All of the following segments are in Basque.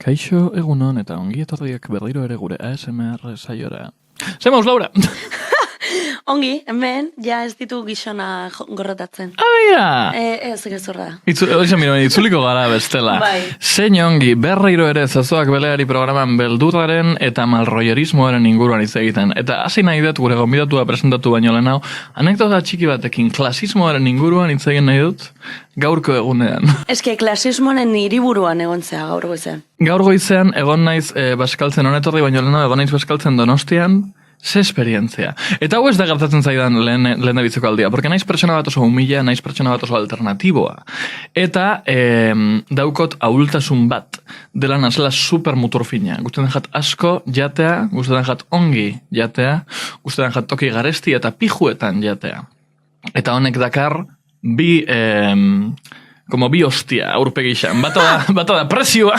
Kaixo egunon eta ongi etorriak berriro ere gure ASMR saiora. Zemauz, Laura! Ongi, hemen, ja ez ditu gizona gorrotatzen. Abia! Ez gezurra da. Itzuliko gara bestela. Bai. Zein ongi, berriro ere zazoak beleari programan beldurraren eta malroierismoaren inguruan hitz egiten. Eta hasi nahi dut gure gonbidatua presentatu baino lehenau, anekdota txiki batekin klasismoaren inguruan hitz egin nahi dut gaurko egunean. Eske klasismoaren hiriburuan egontzea gaur goizean. Gaur goizean egon naiz baskaltzen honetorri baino lehenau egon naiz baskaltzen Donostian. Ze esperientzia. Eta hau ez da gertatzen zaidan lehen bitzeko aldia, porque naiz pertsona bat oso humila, naiz pertsona bat oso alternatiboa. Eta daukot ahultasun bat, dela nazela super muturfina. Gustatzen jat asko jatea, gustatzen jat ongi jatea, gustatzen jat toki garesti eta pijuetan jatea. Eta honek dakar bi hostia aurpegixan. Bata da presioa,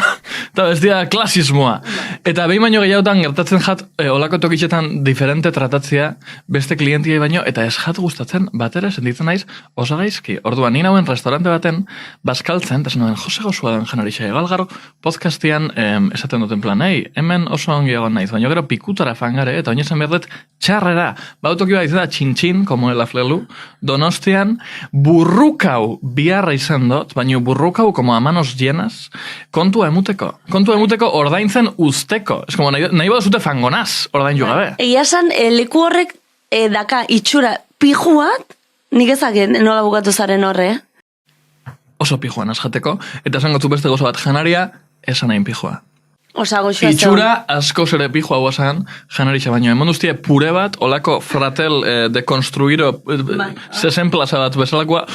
eta bestia klasismoa. Eta behin baino gehiagotan gertatzen jat olako tokitxetan diferente tratatzea beste klientiai baino, eta ez jat gustatzen batera sentitzen naiz oso gaizki. Orduan, ni nauen restaurante baten baskaltzen, eta zen Jose Gosua den janarixa egalgaro, podcastian esaten duten plan, hemen oso ongi egon naiz, baina gero pikutara fangare, eta oinezen berdet txarrera. Bautoki bat izan da txintxin, como el aflelu, Donostian, burrukau biharra izan dut, baina burrukau como a manos llenas, kontua emuteko ordaintzen usteko. Ez como nahi badazute fangonaz, ordain jo gabe. Egia esan, leku horrek daka itxura pijuat, nik ezaken nola bukatu zaren horre, Oso pijuan azjateko, eta esan gotzu beste gozo bat janaria, esan hain pijua. Osa goxua itxura asko zere pijua guazan janarixa baino. Emon duztie pure bat, olako fratel dekonstruiro 60 plaza bat bezalakoa,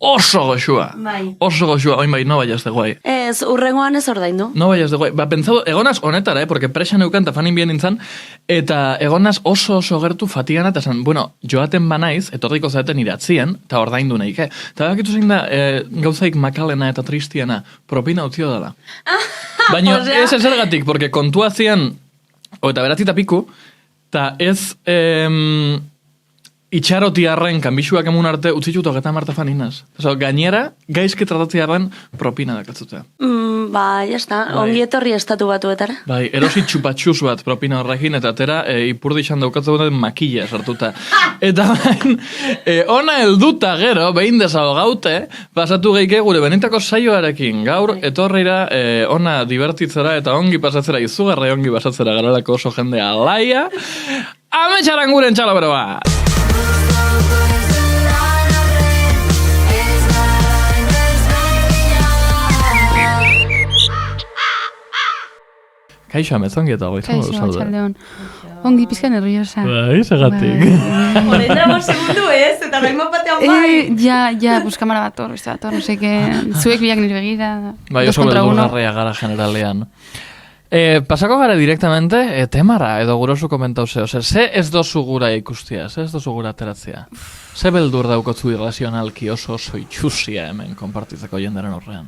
oso goxua. Bai. Oso goxua, oin bai, no vayas de guai. Ez, urrengoan ez ordaindu. No vayas de guai. Pentsado, egonaz honetara, porque presan eukan eta fanin bien nintzen, eta egonaz oso gertu fatigana, eta zen, bueno, joaten banaiz, etorriko zaten idatzien, eta ordaindu nahike. Eta bakitu zein da, gauzaik makalena eta tristiana, propina utzio dela. Baina ez ezergatik, porque kontua zian, eta beratzita piku, eta ez itxarotiarren kanbixuak emun arte utzitut hogeta marta faninaz. Gainera, gaizki tratatziarren propina dakatzutea. Jazta, ongi etorri estatu batuetara. Bai, erosi txupatxuz bat propina horrekin, eta atera ipurdixan daukatzen duten makilla sartuta. Eta bain, ona helduta gero, behin desahogaute, pasatu geike gure benetako saioarekin. Gaur, etorrira ona divertitzera eta ongi pasatzera, izugarra ongi pasatzera garalako oso jende alaia. Ametxaran guren txalabero bat! Kaixo, amezongi eta goizan Kaixo, txaldeon. Ongi pizka nerviosa. Bai, segatik. Horein drama segundu ez, eta noin mapatean bai. Pues kamara bat torro, no sé que... Zuek bilak nire begira. Bai, oso beldurgarria gara generalean. Pasako gara directamente temara, edo gurosu komentauze. Ze ez dozu gura ikustia, ze ez dozu gura ateratzea. Ze beldur daukotzu irrazionalki oso itxusia hemen konpartitzeko jendaren horrean.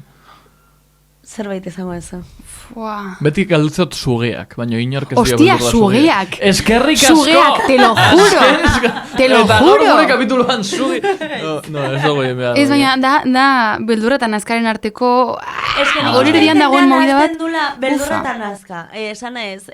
Zerbait izango ez. Beti galdutzot sugeak, baina inork ez dio Hostia, sugeak! Eskerrik asko! Sugeak, te lo juro! Te lo Eta juro! gure kapituluan sugi... No, ez dugu egin behar. Ez baina, da beldurretan azkaren arteko... Hori erian dagoen movida bat... Beldurretan azka. Esana ez,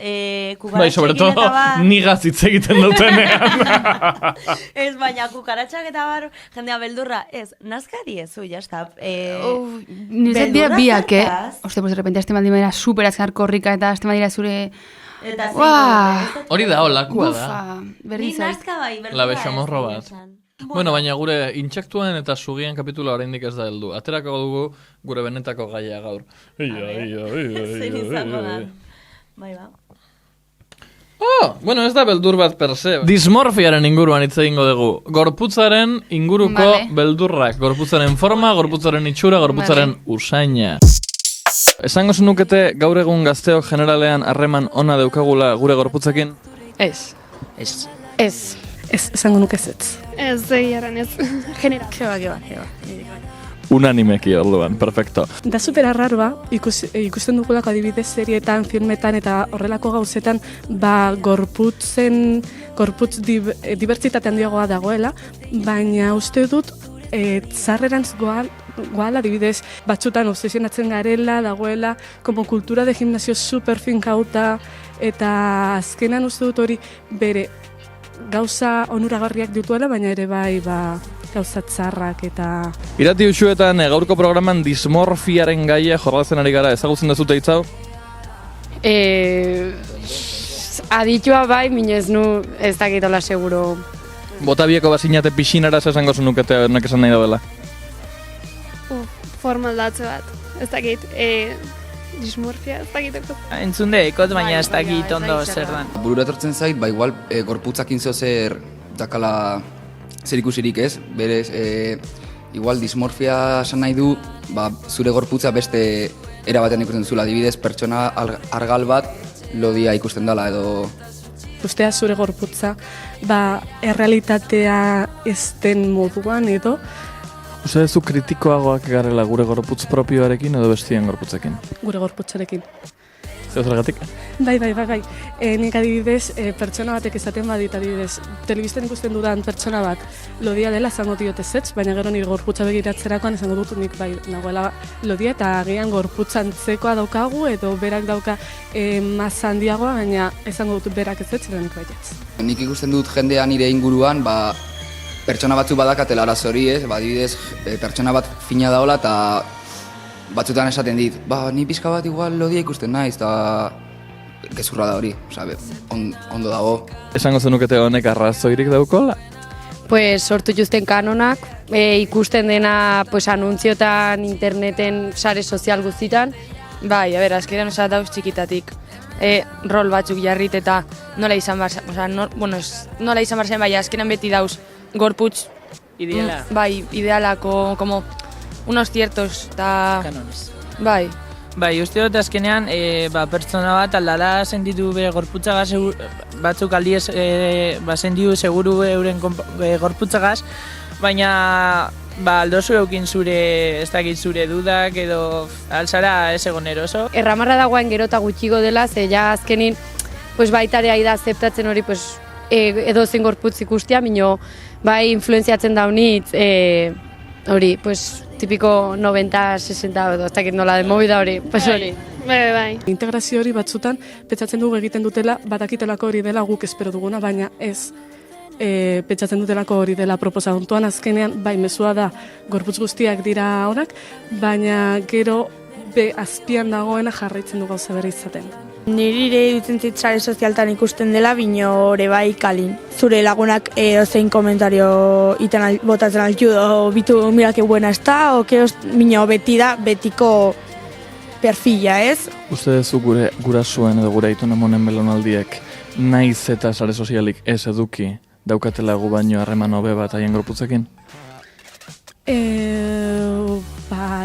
Bai, sobre todo, nigaz hitz egiten dutenean. Ez baina, kukaratxak eta bar, jendea beldurra, ez, nazkari ez, jazta. Nizet dira biak, Oste, pues de repente azte maldimera super azkar korrika eta azte maldira zure... Hori da, olakua da. Berri zait. La bexamorro bat. Bueno, baina gure intxaktuen eta sugien kapitula oraindik ez da heldu. Aterako dugu gure benetako gaia gaur. Zein izango da. Bai, ba. Bueno, ez da beldur bat per se. Dismorfiaren inguruan hitz egingo dugu. Gorputzaren inguruko beldurrak. Gorputzaren forma, gorputzaren itxura, gorputzaren usaina. Esango zenukete gaur egun gazteok generalean harreman ona daukagula gure gorputzekin? Ez. Esango nuke ez. Ez, egiaren ez. Genera. Keba. Unanimeki orduan, perfecto. Da super arraroa, ikusten dugulako adibidez serietan, filmetan eta horrelako gauzetan, gorputz dibertsitate handiagoa dagoela, baina uste dut, txarrerantz igual, adibidez, batzutan obsesionatzen garela, dagoela, como kultura de gimnasio super finkauta, eta azkenan uste dut hori bere gauza onuragarriak dituela, baina ere bai, gauza txarrak eta... Irati usuetan gaurko programan dismorfiaren gaia jorratzen ari gara, ezagutzen dezute hitz hau? Aditua bai, minez nu ez dakitola seguro. Botabieko bazinate pixinara esango zenukete honek esan nahi dauela. Forma aldatze bat, ez dakit, dismorfia, ez dakiteko. Entzun dekot, baina ez dakit ondo zer dan. Burura etortzen zait, igual gorputzakin zer dakala zer ikusirik ez, berez, igual dismorfia esan nahi du, zure gorputza beste erabatean ikusten zula, adibidez, pertsona argal bat lodia ikusten dela edo... Ustea zure gorputza, errealitatea ez den moduan edo... Uste zu kritikoagoak garela gure gorputz propioarekin edo bestien gorputzekin? Gure gorputzarekin. Zer zergatik? Bai. Nik adibidez, pertsona batek esaten badit adibidez, telebisten ikusten dudan pertsona bat lodia dela esango diote zetz, baina gero nire gorputza begiratzerakoan esango dut nik bai nagoela lodia eta agian gorputzantzekoa daukagu edo berak dauka masa handiagoa, baina esango dut berak ez zetz, nik baietz. Nik ikusten dut jendean nire inguruan, pertsona batzu badakatela arazo hori ez, adibidez, pertsona bat fina daola eta batzutan esaten dit, ni pixka bat igual lodia ikusten naiz, eta gezurra da hori, ondo dago. Esango zenukete honek arrazoirik daukola? Pues sortu justen kanonak, ikusten dena pues, anuntziotan, interneten, sare sozial guztitan. Bai, azkenean osa dauz txikitatik. Rol batzuk jarrit eta nola izan nola izan bar zen, bai, azkenean beti dauz gorputz Ideala. Bai, idealako, como unos ciertos eta... Kanones. Bai. Bai, uste dut azkenean, pertsona bat aldala sentitu bere gorputzagaz, batzuk aldiez senditu seguru euren gorputzagaz, baina aldozu eukin zure, ez dakit zure dudak edo alzara ez egon eroso. Erramarra dagoen gero eta gutxigo dela, ze ja azkenin pues, baitarea da zeptatzen hori pues, edo zen gorputz ikustia, minio bai influenziatzen daunitz hori, pues, tipiko 90-60 edo, ez dakit nola de movida hori, pues hori. Bai. Integrazio hori batzutan, pentsatzen dugu egiten dutela, badakitelako hori dela guk espero duguna, baina ez pentsatzen dutelako hori dela proposa ontuan azkenean, bai mezua da gorputz guztiak dira honak, baina gero azpian dagoena jarraitzen du gauza bere izaten. Niri ere dutzen zitzare sozialtan ikusten dela, bino ore bai kalin. Zure lagunak ozein komentario iten botatzen altu, bitu mira que buena está, o que bino beti da, betiko perfila, ez? Uste dezu gure gurasuen edo gure aitun amonen belonaldiek naiz eta sare sozialik ez eduki daukatela gu baino harreman hobe bat haien gorputzekin?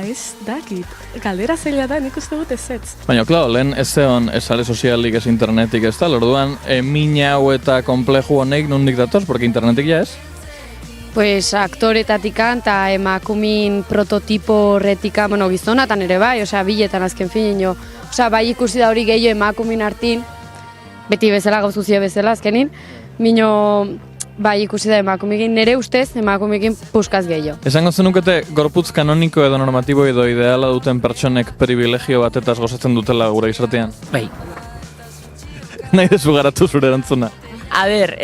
Ez dakit. Galdera zaila da, nik uste dut ezetz. Baina, klaro, lehen ez zeon sare sozialik ez internetik ez tal, orduan mina hau eta kompleju honek nondik datoz, porque internetik ja ez? Pues aktoretatikan eta emakumin prototipo horretika, gizonatan ere bai, biletan azken fin, bai ikusi da hori gehiago emakumin hartin, beti bezala gauzuzio bezala azkenin, mino bai ikusi da emakumekin, nire ustez emakumekin puskaz gehiago. Esango zenukete gorputz kanoniko edo normatibo edo ideala duten pertsonek privilegio batetaz gozatzen dutela gure gizartean? Bai. Nahi dezu garatu zure erantzuna. A ber,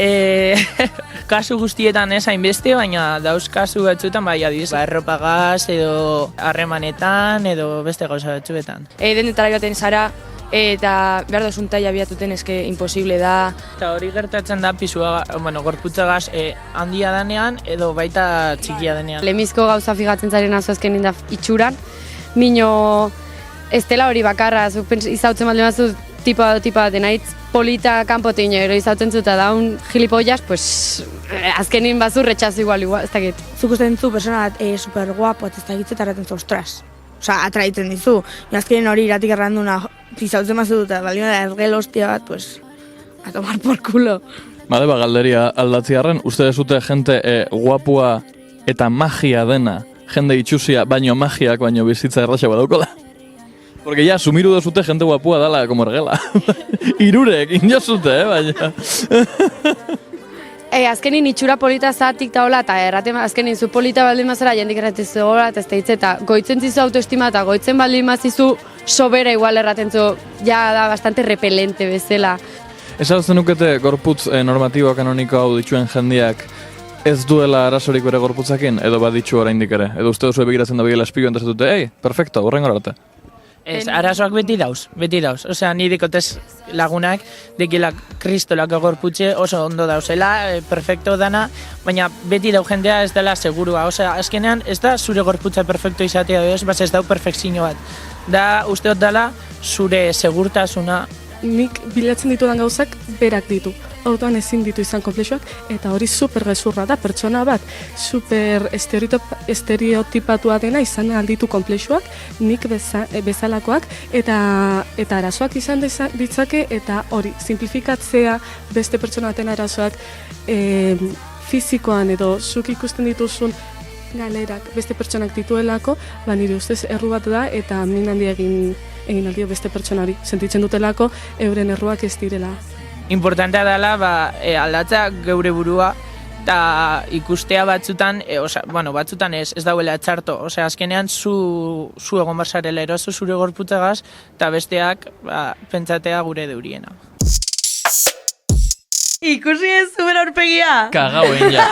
kasu guztietan ez hainbeste, baina dauz kasu batzuetan bai adiz. Erropagaz edo harremanetan edo beste gauza batzuetan. Denetara joaten zara, eta behar dozun taia biatuten eske imposible da. Eta hori gertatzen da pisua, gorputzagaz handia danean edo baita txikia denean. Lemizko gauza figatzen zaren azuzken inda itxuran, mino ez dela hori bakarra, izautzen balde mazu tipa denaitz polita kanpotein gero izautzen zuta daun gilipollas, pues azkenin bazu retxazu igual, ez dakit. Zuk usten zu persona bat super guapo, ez dakit eta erraten zu, ostras. Atraitzen dizu. Azkenin hori iratik erranduna izautzen mazu dut, balio da ergel hostia bat, pues, a tomar por culo. Bale, galderia aldatziarren, uste dezute jente guapua eta magia dena, jende itxusia, baino magiak, baino bizitza erraxa badaukola. Porque ya, sumiru dozute jente guapua dala, como ergela. Irurek, inozute, baina. Azkenin itxura polita zatik eta hola, eta erraten azkenin zu polita baldin mazara, jendik erraten zu hola, eta ez da hitz, eta goitzen zizu autoestima, eta goitzen baldin mazizu sobera igual erraten zu, ja da bastante repelente bezala. Esan nukete gorputz normatibo kanoniko hau dituen jendiak ez duela arazorik bere gorputzakin, edo baditxu oraindik ere? Edo uste duzu begiratzen da begila espiguen eta dute, perfecto, horrengo arte. Ez, arazoak beti dauz. Osea, nire dikotez lagunak, dekila kristolako gorputxe oso ondo dauzela, perfecto dana, baina beti dau jendea ez dela segurua. Osea, azkenean ez da zure gorputza perfecto izatea doz, bas ez dau perfekzio bat. Da, usteot dela, zure segurtasuna. Nik bilatzen ditudan gauzak berak ditu. Orduan ezin ditu izan komplexuak, eta hori super gezurra da, pertsona bat, super estereotipatua dena izan alditu komplexuak, nik bezalakoak, eta arazoak izan ditzake, eta hori, simplifikatzea beste pertsona baten arazoak fizikoan edo zuk ikusten dituzun galerak beste pertsonak dituelako, nire ustez erru bat da, eta min handi egin aldio beste pertsonari. Sentitzen dutelako, euren erruak ez direla. Importantea dela aldatza geure burua eta ikustea batzutan, batzutan ez dauela txarto. Osea, azkenean zu egon barzarela eroso zure gorputzagaz eta besteak pentsatea gure deuriena. Ikusi ez zuen aurpegia? Kagauen, ja.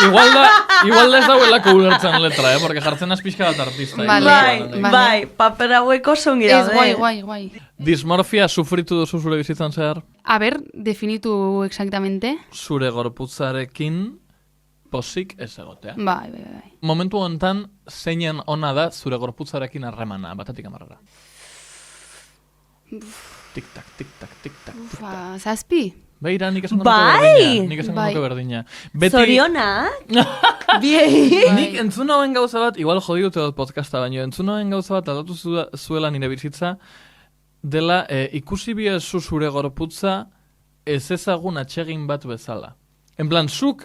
Igual da ez dauelako ulertzen letra, porque jartzen az pixka bat artista. Bai, paper haueko zongi daude. Ez, guai. Dismorfia sufritu duzu zure bizitzan zehar? A ber, definitu exactamente. Zure gorputzarekin pozik ez egotea. Bai. Momentu honetan, zeinen ona da zure gorputzarekin harremana, batatik amarrara. Tik-tak, tik-tak, tik-tak, tik-tak. Zazpi? Beira, nik esan nuke berdina. Zorionak? Biei? Nik entzun hauen gauza bat, igual jodidute dut podcasta, baina entzun hauen gauza bat aldatu zuela nire bizitza, dela ikusi biezu zure gorputza ez ezagun atsegin bat bezala. En plan, zuk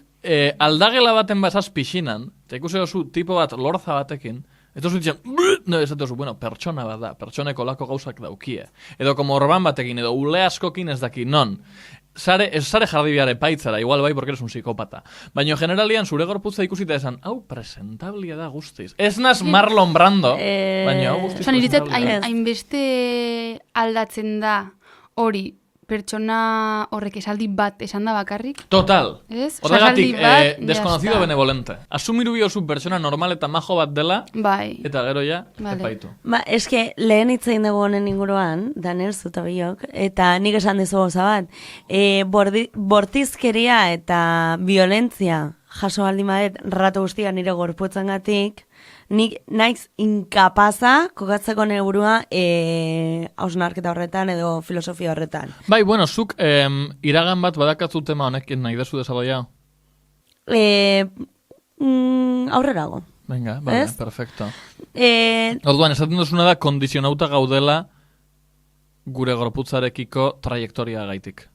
aldagela baten bazaz pixinan, eta ikusi zu tipo bat lorza batekin, eta zu ditzen, pertsona bat da, pertsoneko lako gauzak daukie. Edo como orban batekin, edo ule askokin ez daki, non. Sare jardibiare paitzara, igual bai, porque eres un psikopata. Baina generalian zure gorputza ikusita esan, hau presentablia da guztiz. Ez naz Marlon Brando, baina hau guztiz presentablia. Hainbeste aldatzen da hori pertsona horrek esaldi bat esan da bakarrik. Total. Horregatik, desconocido benevolente. Asumiru biozu pertsona normal eta majo bat dela, eta gero ja, epaitu. Eske, lehen hitzein dugu honen inguruan, Daniel Zutabiok, eta nik esan dizu gauza bat, bortizkeria eta violentzia jaso baldin badet rato guztia nire gorputzangatik, nik naiz inkapaza kokatzeko nire burua hausnarketa horretan edo filosofia horretan. Bai, bueno, zuk iragan bat badakatzu tema honekin nahi dezu desarrollao? Aurrerago. Venga, vale, perfecto. Orduan, esaten duzuna da, kondizionauta gaudela gure gorputzarekiko trajektoria gaitik.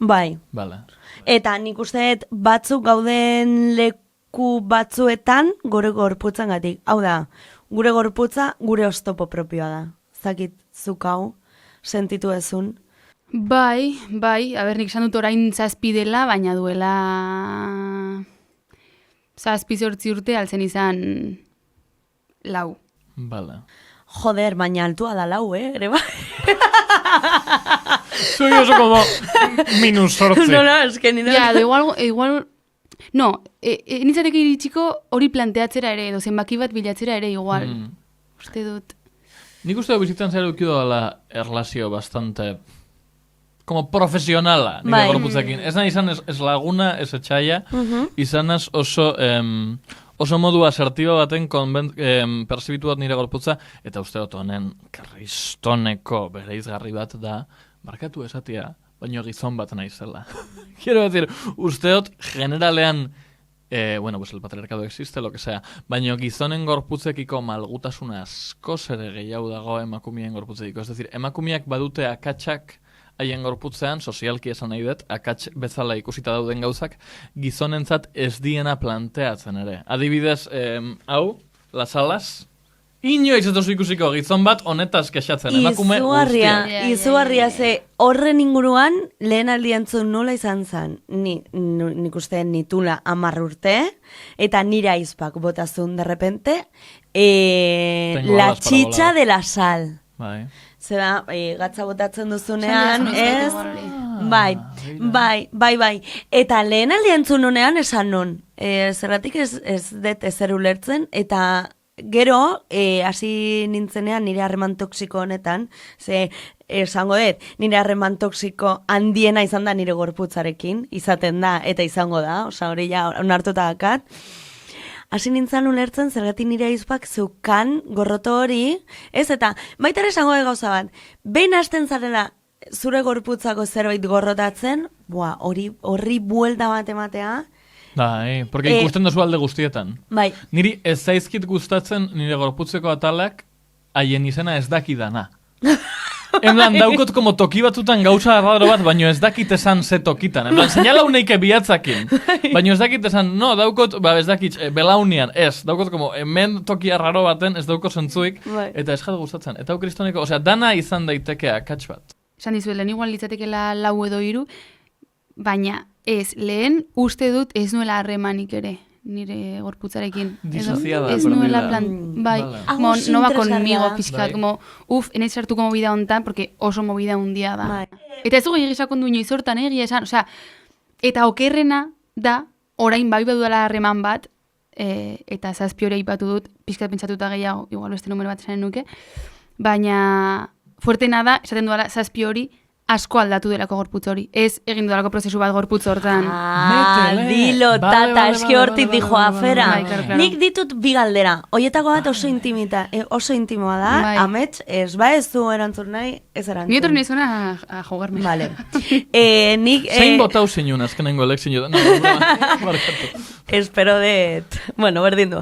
Bai. Vale. Eta nik usteet batzuk gauden leku batzuetan gure gorputzangatik. Hau da, gure gorputza gure oztopo propioa da. Zakit zuk hau sentitu ezun. Bai, nik esan dut orain zazpi dela, baina duela zazpi 8 urte altzen izan 4. Vale. Joder, baina altua da 4, ere bai. Soy eso como -8. No, es que ni nada. Ya, igual no, nintzateke iritsiko hori planteatzera ere, edo zenbaki bat bilatzera ere igual. Uste dut. Nik uste bizitzan zer edukido dela erlazio bastante como profesionala, nire gorputzekin. Ez nahi izan ez laguna, ez etxaia, izanaz oso modu asertiba baten perzibitu bat nire gorputza, eta uste dut honen kristoneko bereizgarri bat da, barkatu esatia, baino gizon bat naizela. Quiero decir, uste dut generalean, pues el patriarcado existe, lo que sea, baino gizonen gorputzekiko malgutasuna asko ere gehiago dago emakumien gorputzekiko. Ez decir, emakumiak badute akatsak haien gorputzean, sozialki esan nahi dut, akats bezala ikusita dauden gauzak, gizonentzat ez diena planteatzen ere. Adibidez, hau, las alas, inoiz ez duzu ikusiko gizon bat honetaz kexatzen, emakume guztia. Izugarria ze horren inguruan lehen aldi entzun nola izan zen, nik uste nitula 10 urte, eta nire aizpak botazun derrepente, la chicha de la sal. Bai. Zera, gatza botatzen duzunean, ez? Bai. Eta lehen aldi entzun nunean esan nun. Zerratik ez dut ezer ulertzen, eta gero, hasi nintzenean nire harreman toksiko honetan, ze esango dut, nire harreman toksiko handiena izan da nire gorputzarekin, izaten da, eta izango da, oza, hori ja onartuta dakat. Hasi nintzen ulertzen zergatik nire aizpak zeukan gorroto hori, ez, eta baita ere esango gauza bat, behin hasten zarela zure gorputzako zerbait gorrotatzen, horri buelta bat ematea. Bai, porque ikusten duzu alde guztietan. Bai. Niri ez zaizkit gustatzen nire gorputzeko atalak haien izena ez dakidana. Enblan, daukot como toki batutan gauza arraro bat, baino ez dakit esan ze tokitan. Enblan, señala uneike bihatzakin. Baino ez dakit esan, no, daukot, ez dakit, belaunian, ez. Daukot como, hemen toki arraro baten, ez daukot zentzuik, eta ez jat gustatzen. Eta kristoneko, osea, dana izan daitekea, katx bat. Esan dizuet, lehen igual litzatekela 4 edo 3, baina ez, lehen uste dut ez nuela harremanik ere. Nire gorputzarekin. Disociada. Ez nuela plan... Bai, no va conmigo pixkat, como, enaiz sartuko movida hontan, porque oso movida hundia da. Eta ez dugu egisakon du inoiz hortan, egia esan, osea, eta okerrena da, orain bai badudala harreman bat, eta 7 hori aipatu dut, pixkat pentsatuta gehiago, igual beste numero bat esanen nuke, baina fuertena da, esaten duela 7 hori, asko aldatu delako gorputz hori. Ez egin dudalako prozesu bat gorputz hortan. Dilo, tata, eski hortik dijo afera. Nik ditut bi galdera. Oietako bat oso intimoa da. Amets, ez ez du erantzun nahi, ez erantzun. Ni etorri nizuna a jugarme. Vale. Zein botau zinun, azkenengo elekzin jo. Espero det. Bueno, berdin du.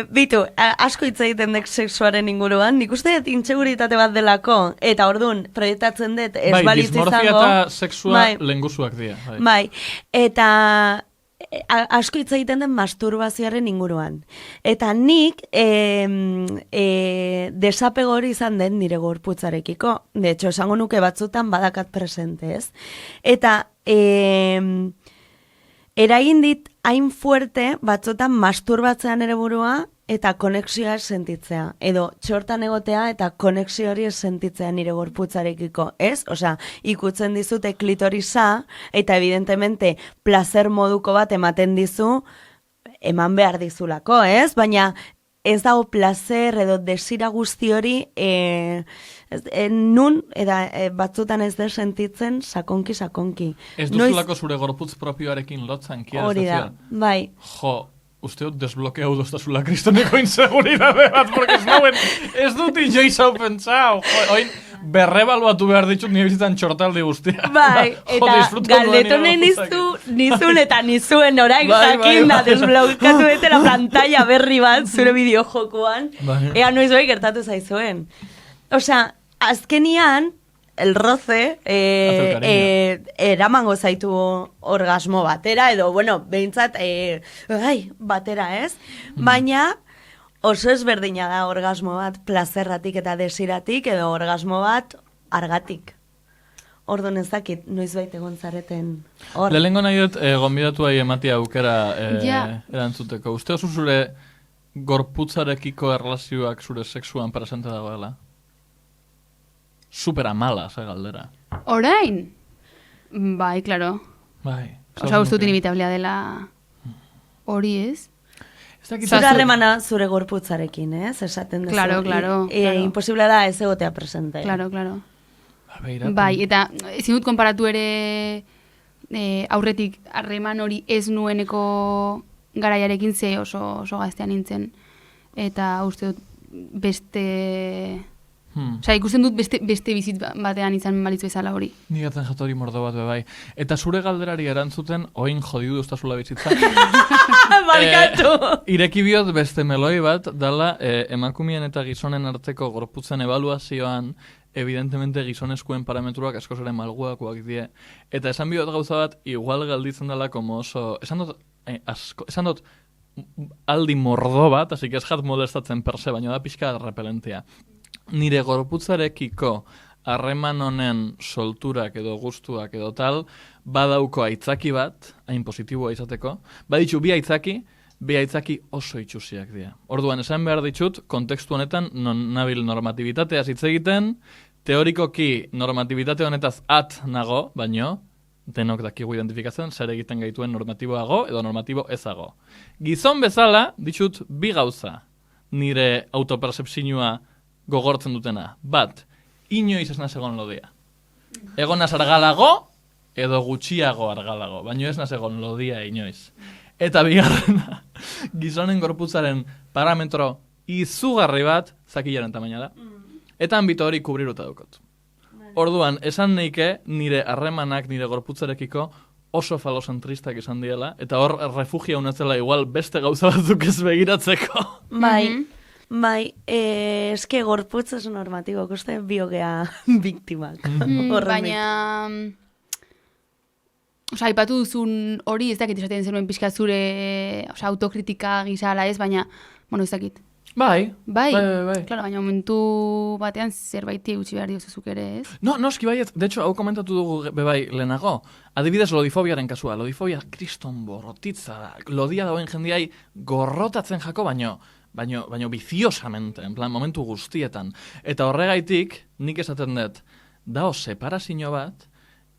Bitu, asko hitz egiten dek sexuaren inguruan. Nik uste intseguritate bat delako. Eta orduan, proiektatzen dut, ez balitz izango. Dismorfia eta sexua lengusuak dira. Bai, eta asko hitz egiten den masturbazioaren inguruan. Eta nik desapego hori izan den nire gorputzarekiko. De hecho, esango nuke batzutan badakat presente, ez? Eta eragin dit hain fuerte batzutan masturbatzean ere burua eta konexioa sentitzea. Edo txortan egotea eta konexio hori sentitzea nire gorputzarekiko, ez? Osea, ikutzen dizute klitorisa eta evidentemente placer moduko bat ematen dizu, eman behar dizulako, ez? Baina ez dago placer edo desira guzti hori nun, eta batzutan ez da sentitzen sakonki. Ez duzulako zure gorputz propioarekin lotzen, kia? Hori da, bai. Jo, usteot desbloqueau doztazula kristoneko inseguridade bat, porque ez dut inoiz hau pentsau. Oin, berrebaluatu behar ditut nire bizitzan txortaldi guztia. Bai, eta galdetu nahi nizun eta nizuen orain jakin da desbloqueatu dute la pantalla berri bat zure bideojokoan. Ea noiz bai gertatu zaizuen. Osea, azkenian, el roce eramango zaitu orgasmo batera, edo, bueno, behintzat, batera, ez? Baina oso ezberdina da orgasmo bat plazerratik eta desiratik, edo orgasmo bat argatik. Orduan ez dakit, noiz baita gontzareten hor. Lehenengo nahi dut, gonbidatu ematia aukera erantzuteko. Uste oso zure gorputzarekiko erlazioak zure sexuan presente dagoela? Supera mala, ze galdera. Orain? Bai, klaro. Bai. Osa, guztut inevitablea dela hori ez? Zure harremana zure gorputzarekin, ez? Esaten dezu. Claro. Imposible da ez egotea presente. Claro. Bai, eta ezin dut konparatu ere aurretik harreman hori ez nueneko garaiarekin ze oso gaztean nintzen. Eta uste dut beste... Osa, ikusten dut beste bizit batean izan balitz bezala hori. Nigatzen jatori mordo bat bai. Eta zure galderari erantzuten, oin jodidu duztazula bizitza. Markatu! Ireki biot beste meloi bat, dala emakumien eta gizonen arteko gorputzen evaluazioan, evidentemente gizoneskuen parametruak askoz ere malguakoak die. Eta esan biot gauza bat, igual galditzen dela como oso... Esan dut aldi mordo bat, así que ez jat molestatzen perse, baina da pixka repelentia. Nire gorputzarekiko harreman honen solturak edo gustuak edo tal, badauko aitzaki bat, hain positiboa izateko, baditzu bi aitzaki oso itxusiak dira. Orduan, esan behar ditut, kontekstu honetan non nabil normatibitatea hitz egiten, teorikoki normatibitate honetaz nago, baino, denok dakigu identifikatzen, zer egiten gaituen normatiboago edo normatibo ezago. Gizon bezala, ditut, bi gauza nire autopercepzioa gogortzen dutena. Bat, inoiz ez naz egon lodia. Egon naz argalago, edo gutxiago argalago, baino ez naz egon lodia inoiz. Eta bigarrena, gizonen gorputzaren parametro izugarri bat, zakilaren tamaina da. Eta anbito hori kubriruta dukot. Orduan, esan neike nire harremanak, nire gorputzarekiko oso falosentristak izan diela, eta hor refugia unetzela igual beste gauza batzuk ez begiratzeko. Bai, eske gorputz ez normatibo, uste biogea biktimak. Baina... Osa, aipatu duzun hori, ez dakit esaten zenuen pixka zure autokritika gizala ez, baina, bueno, ez dakit. Bai. Claro, baina momentu batean zerbaiti utzi behar diozuzuk ere, ez? No, noski baiet, de hecho, hau komentatu dugu bebai lehenago. Adibidez, lodifobiaren kasua. Lodifobia kriston borrotitza. Lodia dauen jendiai gorrotatzen jako, baino biziosamente, en plan, momentu guztietan. Eta horregaitik, nik esaten dut, dao separazio bat,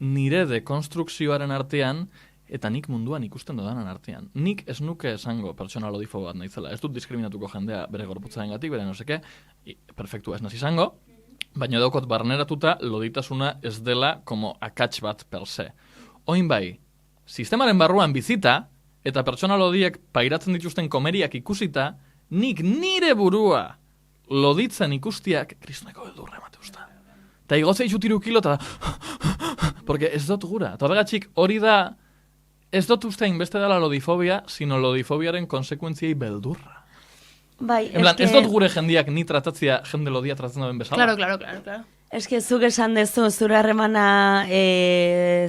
nire dekonstrukzioaren artean, eta nik munduan ikusten dodanan artean. Nik ez nuke esango pertsona lodifobo bat naizela. Ez dut diskriminatuko jendea bere gorputzaren bere no seke, perfektua ez naz izango, baina daukot barneratuta loditasuna ez dela como akats bat per se. Oin bai, sistemaren barruan bizita, eta pertsona lodiek pairatzen dituzten komeriak ikusita, nik nire burua loditzen ikustiak kristoneko beldurra emate usta. Eta igotze itxutiru kilo, eta porque ez dut gura. Eta horregatxik hori da, ez dut ustein beste dela lodifobia, sino lodifobiaren konsekuentziai beldurra. Bai, ez dut gure jendiak ni tratatzia jende lodia tratatzen duen bezala. Claro. Ez que zuk esan dezu, zure harremana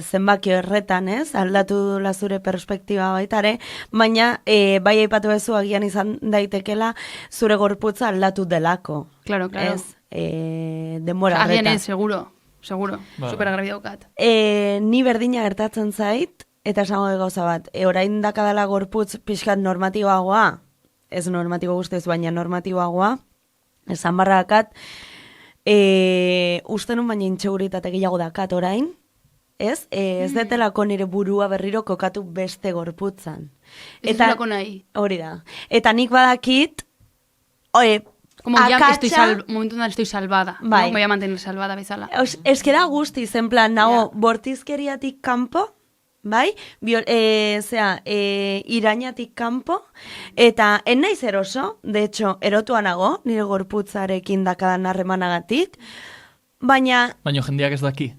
zenbaki horretan, ez? Aldatu dula zure perspektiba baitare, baina bai aipatu bezu agian izan daitekela zure gorputza aldatu delako. Claro. Ez, denbora horretan. Agian ez, seguro. Super agrabi daukat. Ni berdina gertatzen zait, eta esango gauza bat, orain dakadala gorputz pixkat normatiboagoa, ez normatibo guztiz, baina normatiboagoa, esan barrakat, uste nun baina intxeguritate gehiago dakat orain, ez? Ez detelako nire burua berriro kokatu beste gorputzan. Ez duzulako nahi. Hori da. Eta nik badakit, como ya momentu da estoy salvada. Bai. No? Me voy a mantener salvada bezala. Ez que da guztiz, en plan, nago, bortizkeriatik kanpo, bai? Irainatik kanpo, eta en naiz eroso, de hecho, erotua nago, nire gorputzarekin dakadan harremanagatik, baina... Baina jendeak ez daki.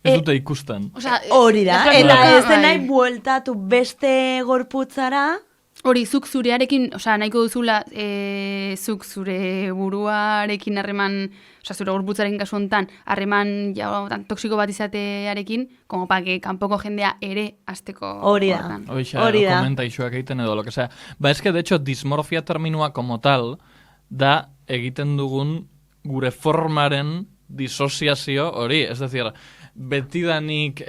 Ez dute ikusten. Hori da, eta ez denai bueltatu beste gorputzara... Hori, zuk zurearekin, nahiko duzula, zuk zure buruarekin harreman, zure gorputzaren kasu honetan, harreman toksiko bat izatearekin, como pa que kanpoko jendea ere azteko. Hori da. Hori da. Komenta isuak egiten edo, lo que sea. Ez que, de hecho, dismorfia terminua como tal, da egiten dugun gure formaren disoziazio hori. Ez decir, betidanik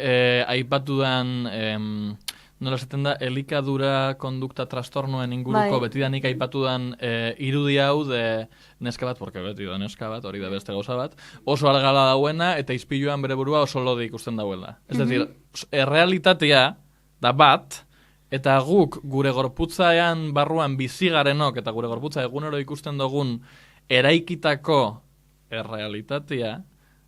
aipatudan... Nola esaten da, elikadura kondukta trastornoen inguruko betidanik aipatudan irudi hau de neska bat, porque beti da neska bat, hori da beste gauza bat, oso argala dauena eta izpiluan bere burua oso lodi ikusten dauela. Ez decir, errealitatea da bat, eta guk gure gorputzaean barruan bizigarenok eta gure gorputza egunero ikusten dugun eraikitako errealitatea,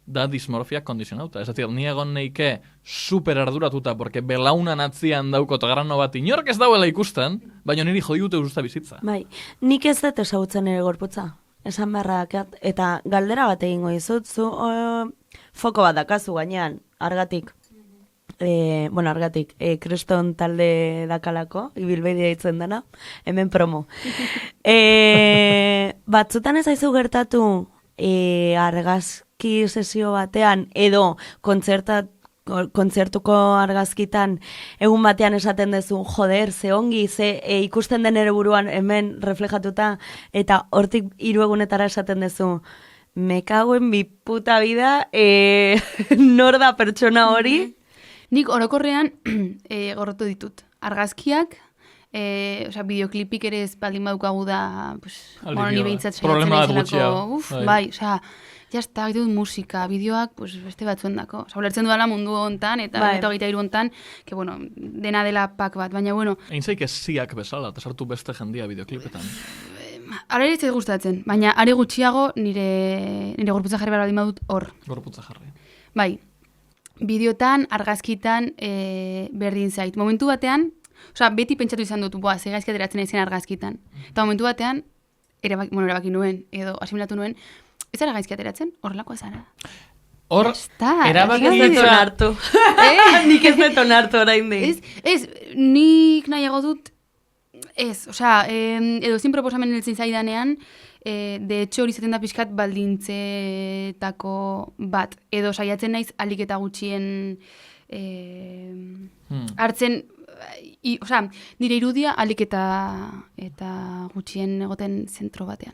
da dismorfia kondizionauta. Ez decir, ni egon neike super arduratuta, porque belaunan atzian daukot grano bat inork ez dauela ikusten, baina niri jodiute usta bizitza. Bai, nik ez dut ezagutzen ere gorputza. Esan beharrak, eta galdera bat egingo izut, zu foko bat dakazu gainean, argatik. Argatik, kriston talde dakalako, ibilbidea itzen dena, hemen promo. Batzutan ez aizu gertatu argazki sesio batean, edo kontzertuko argazkitan egun batean esaten duzu, joder, ze ongi, ze ikusten den ere buruan hemen reflejatuta, eta hortik 3 egunetara esaten duzu, me cago en mi puta vida, nor da pertsona hori? Nik orokorrean gorrotu ditut. Argazkiak, bideoklipik ere ez baldin badukagu da, ni behintzat saiatzen naizelako, bai, jazta, ditut musika, bideoak, beste batzuen dako. Ulertzen dudala mundu hontan, eta 23 hontan, que, dena dela pak bat, baina, Egin zaik ez ziak bezala, eta sartu beste jendia bideoklipetan. Ara ere ez gustatzen, baina are gutxiago nire gorputza jarri baldin badut hor. Gorputza jarri. Bai, bideotan, argazkitan berdin zait. Momentu batean, beti pentsatu izan dut, ze gaizki ateratzen ezin argazkitan. Eta momentu batean, erabaki nuen, edo asimilatu nuen, ez ara gaizki ateratzen, horrelako zara. Hor, erabaki hartu. Nik ez beton hartu orain dik. Ez, nik nahiago dut, ez, edo zin proposamen heltzen zaidanean, de hecho hori zaten da pixkat baldintzetako bat, edo saiatzen naiz alik eta gutxien hartzen, nire irudia alik eta gutxien egoten zentro batean.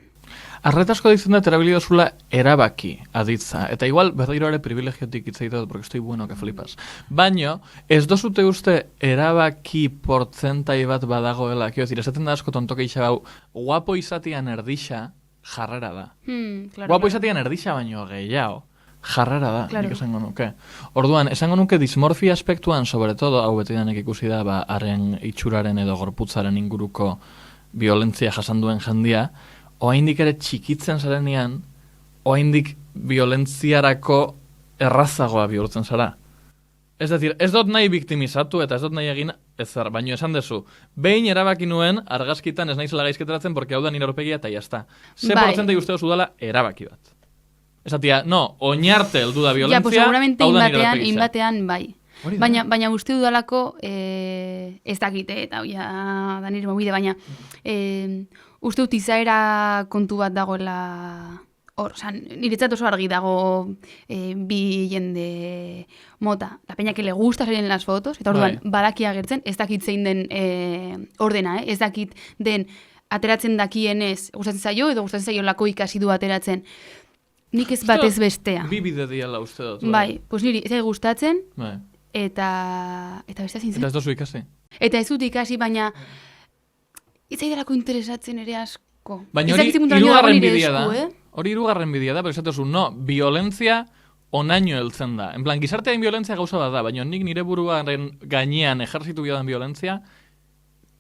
Arretasko ditzen dut erabilidozula erabaki aditza, eta igual berriro ere privilegiotik itzaitut, porque estoy bueno que flipas. Baino, ez dozute uste erabaki portzentai bat badagoela, kio decir, esaten da asko tontoke isabau, guapo izatian erdixa, jarrera da. Guapo izatian erdixa baino gehiago, jarrera da, nik esango nuke. Orduan, esango nuke dismorfia aspektuan, sobre todo, hau betidanek ikusi da, haren itxuraren edo gorputzaren inguruko violentzia jasanduen jendia, oaindik ere txikitzen zarenean, oaindik violentziarako errazagoa bihurtzen zara. Ez decir, ez dut nahi biktimizatu eta ez dut nahi egin ezer, baino esan dezu, behin erabaki nuen argazkitan ez naizela gaizketeratzen porque hau da nire aurpegia eta jazta. Ze portzentai uste dozu dela erabaki bat. Esatia, no, oinarte heldu da violentzia, hau da nire aurpegia. Inbatean, bai. Baina uste dudalako, ez dakite, eta da nire mobide, baina uste dut izaera kontu bat dagoela hor, niretzat oso argi dago bi jende mota. La peña que le gusta salir en las fotos, eta orduan badaki agertzen, ez dakit zein den ordena, ez dakit den ateratzen dakienez gustatzen zaio, edo gustatzen zaio lako ikasi du ateratzen. Nik ez batez bestea. Bi bide diala uste dut. Bai, pues niri ez gustatzen, eta bestea zintzen. Eta ez dozu ikasi. Eta ez dut ikasi, baina ez zaidelako interesatzen ere asko. Baina hori hirugarren bidea da. Hori hirugarren bidea da, pero esatezu, no, violentzia onaino heltzen da. En plan, gizartean violentzia gauza bat da, baina nik nire buruaren gainean ejerzitu biodan violentzia,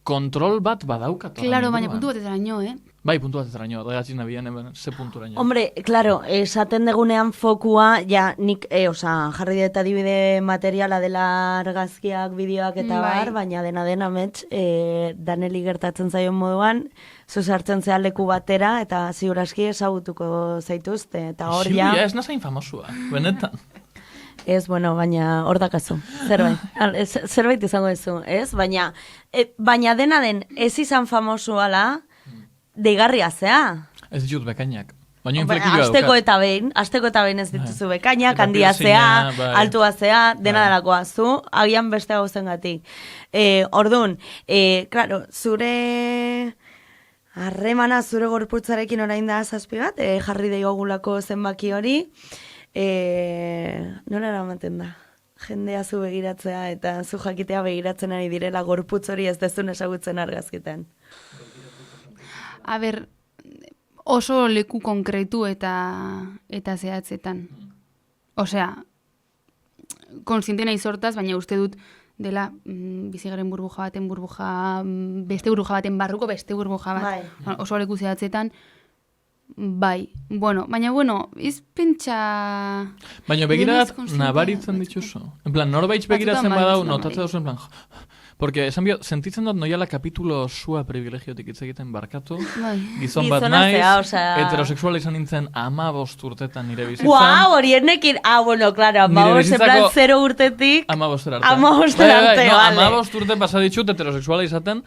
kontrol bat badaukat. Claro, baina puntu bat ezeraino, Bai, puntu bat ezeraino, regatzen nabian, ze punturaino. Hombre, claro, esaten degunean fokua, ja, nik, jarri dut adibide materiala dela argazkiak, bideoak eta bar, baina dena mets, Daneli gertatzen zaion moduan, zuzartzen zea leku batera, eta ziuraski ezagutuko zaituzte, eta hor ja... Ziuria, ez nazain famosua, benetan. Ez, bueno, baina hor dakazu, zerbait izango ezu, ez? Baina dena den ez izan famosuala, deigarria zea. Ez ditut bekainak. Asteko eta behin ez dituzu bekainak, handia zea, altua zea, dena delakoa zu, agian beste gauzen gatik. Orduan, claro, zure harremana zure gorputzarekin orain da zazpi bat, jarri deigogulako zenbaki hori, nola eramaten da? Jendea zu begiratzea eta zu jakitea begiratzen ari direla gorputz hori ez dezun ezagutzen argazketan. A ber, oso leku konkretu eta zehatzetan. Osea, konsiente nahi sortaz, baina uste dut dela bizigaren burbuja baten beste burbuja baten barruko beste burbuja bat. Oso leku zehatzetan, bai. Baina, ez pentsa... Baina begiradat nabaritzen dituzu. En plan, norbait begiratzen badau, notatzen duzu, en plan... Porque, esan bio, sentitzen dut noiala kapitulo sua privilegiotik hitz egiten barkatu. Gizon bat naiz, heterosexuala izan nintzen 15 urtetan nire bizitzan. Guau, horienekin, bueno, claro, 15 plan 0 urtetik. 15 arte. 15 arte, vale. 15 urte pasaditxut heterosexuala izaten,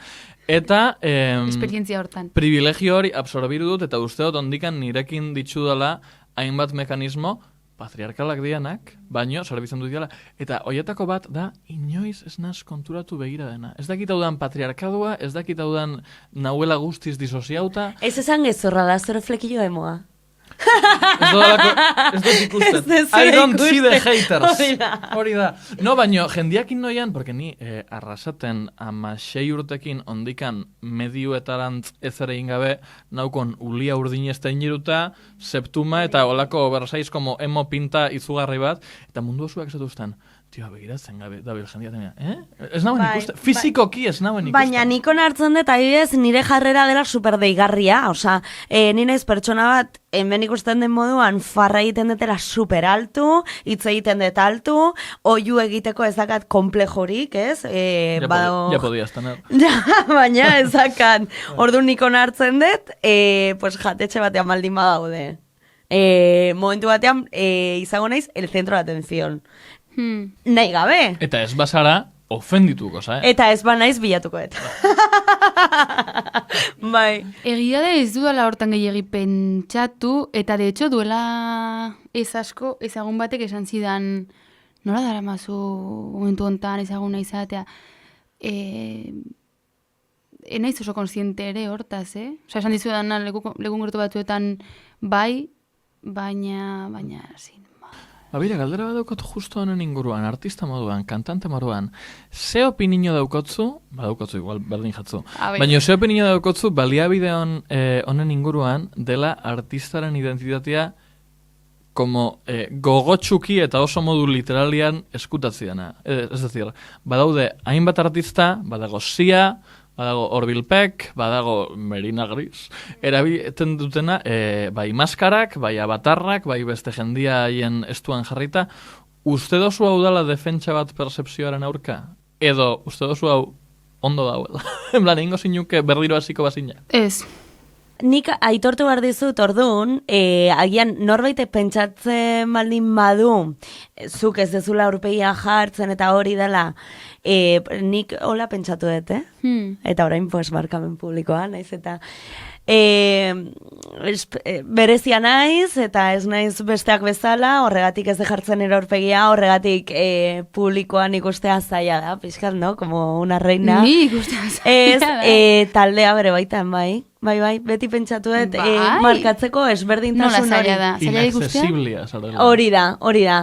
eta... Esperientzia hortan. Privilegio hori absorbiru dut, eta uste dut ondikan nirekin ditxudala hainbat mekanismo patriarkalak dianak, baino, zerbizan dut diala, eta hoietako bat da, inoiz ez naz konturatu begira dena. Ez dakit hau dan patriarkadua, ez dakit hau dan nahuela guztiz disosiauta. Ez esan gezorra da, zure flekillo emoa. Ez dut ikusten. I don't see the haters. Hori da. No, baino, jendiakin noian, porque ni arrasaten 16 urtekin ondikan medioetarantz ez ere ingabe, naukon ulia urdinezta iniruta, septuma eta olako bersaiz como emo pinta izugarri bat, eta mundu osuak esatuzten, tio, begiratzen gabe, dabil jendiaten, Ez nauen ikusten, fizikoki ez nauen ikusten. Baina nikon hartzen dut, adibidez, nire jarrera dela superdeigarria, osea, ni naiz pertsona bat, hemen ikusten den moduan, farra egiten dutela super altu, hitz egiten dut altu, oiu egiteko ez dakat komplejorik, ez? Ja podías tener. Baina ez dakat, ordu nikon hartzen dut, pues jatetxe batean baldin badaude. Momentu batean, izango naiz, el centro de atención. Nahi gabe. Eta ez bazara, ofendituko, Eta ez ba naiz bilatuko et. Bai. Egia da ez duela hortan gehiagi pentsatu, eta de hecho duela ez asko, ezagun batek esan zidan, nola dara mazu momentu hontan ezaguna izatea, naiz oso konsiente ere hortaz, Osa, esan dizudan lekun gertu batzuetan bai, baina zin. Abira, galdera bat daukot justo honen inguruan, artista moduan, kantante moduan, ze opinio daukotzu, badaukotzu igual berdin jatzu, baina ze opinio daukotzu baliabide honen inguruan dela artistaren identitatea como gogotxuki eta oso modu literalian eskutatziana. Ez decir, badaude hainbat artista, badago Sia, badago Orbilpek, badago Merina Gris, erabiten dutena, bai maskarak, bai abatarrak, bai beste jendia haien estuan jarrita, uste dozu hau dela defentsa bat percepzioaren aurka? Edo, uste dozu hau ondo dauela? En plan, ingo zinuke berdiro hasiko bazina? Ez. Nik aitortu behar dizut orduan, agian norbait pentsatzen baldin badu, zuk ez dezula aurpegia jartzen eta hori dela, nik hola pentsatu dut, Eta orain pues barkamen publikoa, naiz eta berezia naiz, eta ez naiz besteak bezala, horregatik ez de jartzen aurpegia, horregatik publikoan ikustea zaila da, pixkat, no? Como una reina. Ni ikustea zaila da. Ez, taldea bere baitan, bai. Bai, beti pentsatu dut, markatzeko ezberdintasun hori. Inaccesiblia. Hori da.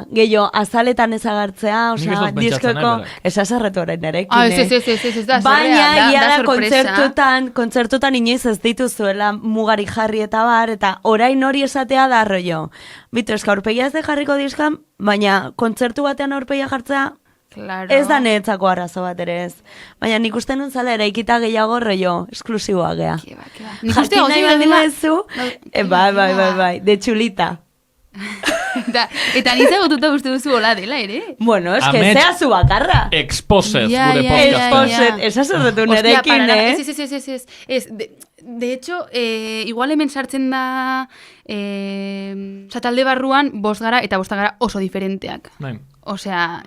Gehiago, azaletan ezagartzea, osea, diskoko, esazarretu orain nerekin. Ez da, baina, iara kontzertutan inoiz ez dituzuela mugarik jarri eta bar, eta orain hori esatea da arroio. Bitu, eska aurpegia ez de jarriko diskan, baina kontzertu batean aurpegia jartzea, claro. Ez da neetzako arazo bat ere ez. Baina nik uste nun zala eraikita gehiago rollo, esklusiboa gea. Nik uste nahi baldin badezu, bai, de chulita. Eta nintza gotuta uste duzu hola dela ere. Bueno, es que zea zu bakarra. Exposet, gure podcasta. Exposet, esazerretu nerekin, Ez, de hecho, igual hemen sartzen da, talde barruan, 5 gara eta 5 gara oso diferenteak. Osea,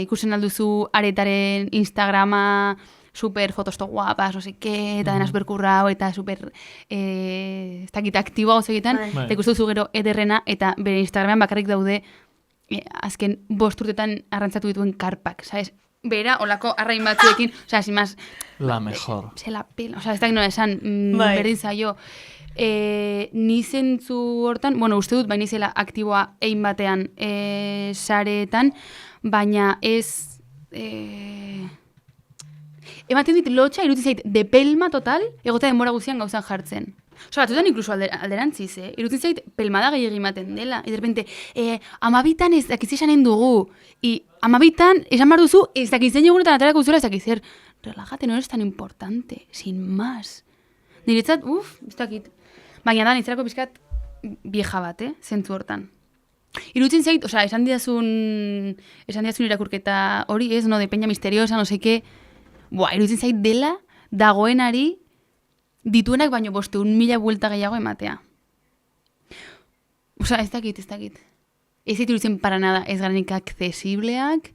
ikusten alduzu aretaren Instagrama super fotosto guapas, no sé qué, eta dena super kurrao, eta super ez dakit aktiboa gozegitan, eta ikusten duzu gero ederrena, eta bere Instagramean bakarrik daude azken 5 urtetan arrantzatu dituen karpak, sabes? Bera, olako arrain batzuekin, osea, sin más... La mejor. Se la pela, osea, ez dakit nola esan, berdin zaio. Ni zentzu hortan, bueno, uste dut, baina izela aktiboa egin batean sareetan, baina ez... ematen dit lotxa, irutzen zait, depelma total, egotea denbora guztian gauzan jartzen. Osa, batzuetan inkluso alderantziz, irutzen zait, pelmada gehiagi ematen dela. E, de repente, 12 ez dakiz esanen dugu, i 12 esan behar duzu, ez dakiz den egunetan atarako zuela, ez dakiz zer, relájate, no eres tan importante, sin más. Niretzat, ez dakit. Baina da, nintzerako pixkat vieja bat, zentzu hortan. Irutzen zait, osa, esan diazun irakurketa hori, ez, no, de peña misteriosa, no seke, irutzen zait dela, dagoenari, dituenak baino 500.000 buelta gehiago ematea. Osa, ez dakit. Ez zait irutzen para nada, ez garanik accesibleak,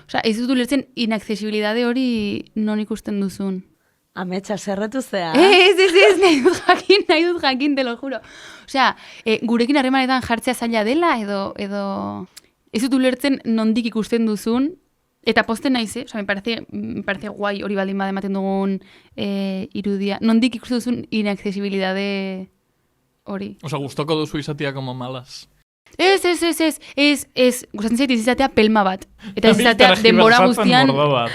Osa, ez dut ulertzen inaccesibilidade hori non ikusten duzun. Ametsa zerretu zea. Ez, nahi dut jakin, te lo juro. Osea, gurekin harremanetan jartzea zaila dela, edo ez dut ulertzen nondik ikusten duzun, eta posten naiz, osea, me parece guai hori baldin bada ematen dugun irudia. Nondik ikusten duzun inaccesibilidade hori. Osea, gustoko duzu izatea como malas. Ez, gustatzen zait izatea pelma bat. Eta ez izatea denbora guztian...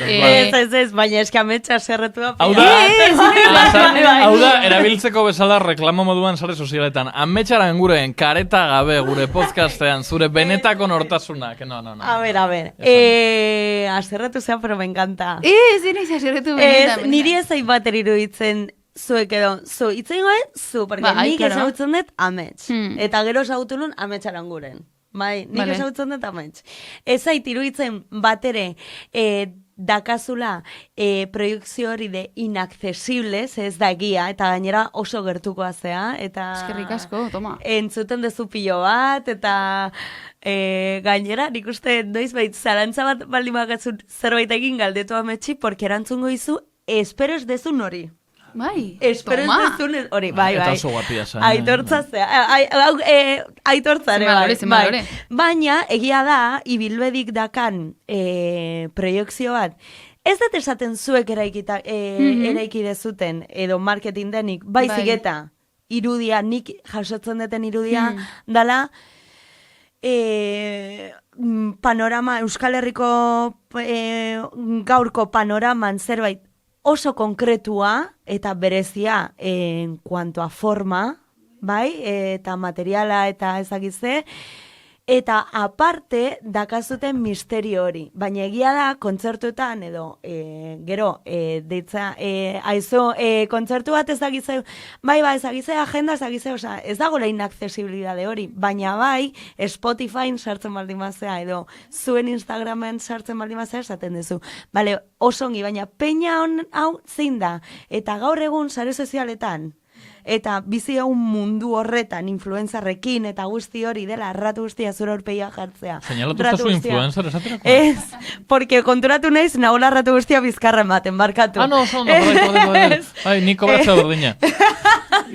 Ez, baina eski ametsa zerretua... Hau da, erabiltzeko bezala reklamo moduan sare sozialetan. Ametxaran gureen kareta gabe gure podcastean, zure benetako nortasunak. No. A ver. Azerretu zean, pero me encanta. Naiz azerretu benetan. Niri ez zait bater iruditzen zuek edo, itzen goen, porque nik ezagutzen dut amets. Eta gero ezagutu nun ametsaran guren. Bai, nik ezagutzen dut amets. Ez zait iruditzen batere dakazula proiektzio hori de inaccesibles, ez da egia, eta gainera oso gertukoa zea. Eskerrik asko, toma. Entzuten dezu pilo bat, eta... gainera, nik uste noizbait zarantza bat baldin bakatzun zerbait egin galdetu ametsi, porque erantzungo izu, espero ez dezun hori. Bai, espero ez dezun hori, bai. Eta oso guapia zen. Aitortza zea, aitortzare, bai. Baina, egia da, ibilbedik dakan proiektzio bat, ez dut esaten zuek eraiki dezuten, edo marketing denik, baizik eta irudia, nik jasotzen duten irudia, dala, panorama, Euskal Herriko gaurko panoraman zerbait oso konkretua eta berezia en cuanto a forma, bai, eta materiala eta ezagize, eta aparte dakazuten misterio hori. Baina egia da, kontzertuetan edo, gero, deitza, aizo, kontzertu bat ezagize, bai, ezagize agenda, ezagize, oza, ez dagoela inaccesibilidade hori, baina bai, Spotifyn sartzen baldin bazea, edo zuen Instagramen sartzen baldin bazea esaten duzu. Bale, oso ongi, baina peña hau zein da, eta gaur egun sare sozialetan, eta bizi egun mundu horretan influenzarrekin eta guzti hori dela erratu guztia zure aurpegia jartzea. Seinalatu zu influencer esaterako? Ez, porque konturatu naiz nagola erratu guztia bizkarra ematen, barkatu. No, correcto. Ai, ni kobratza berdina.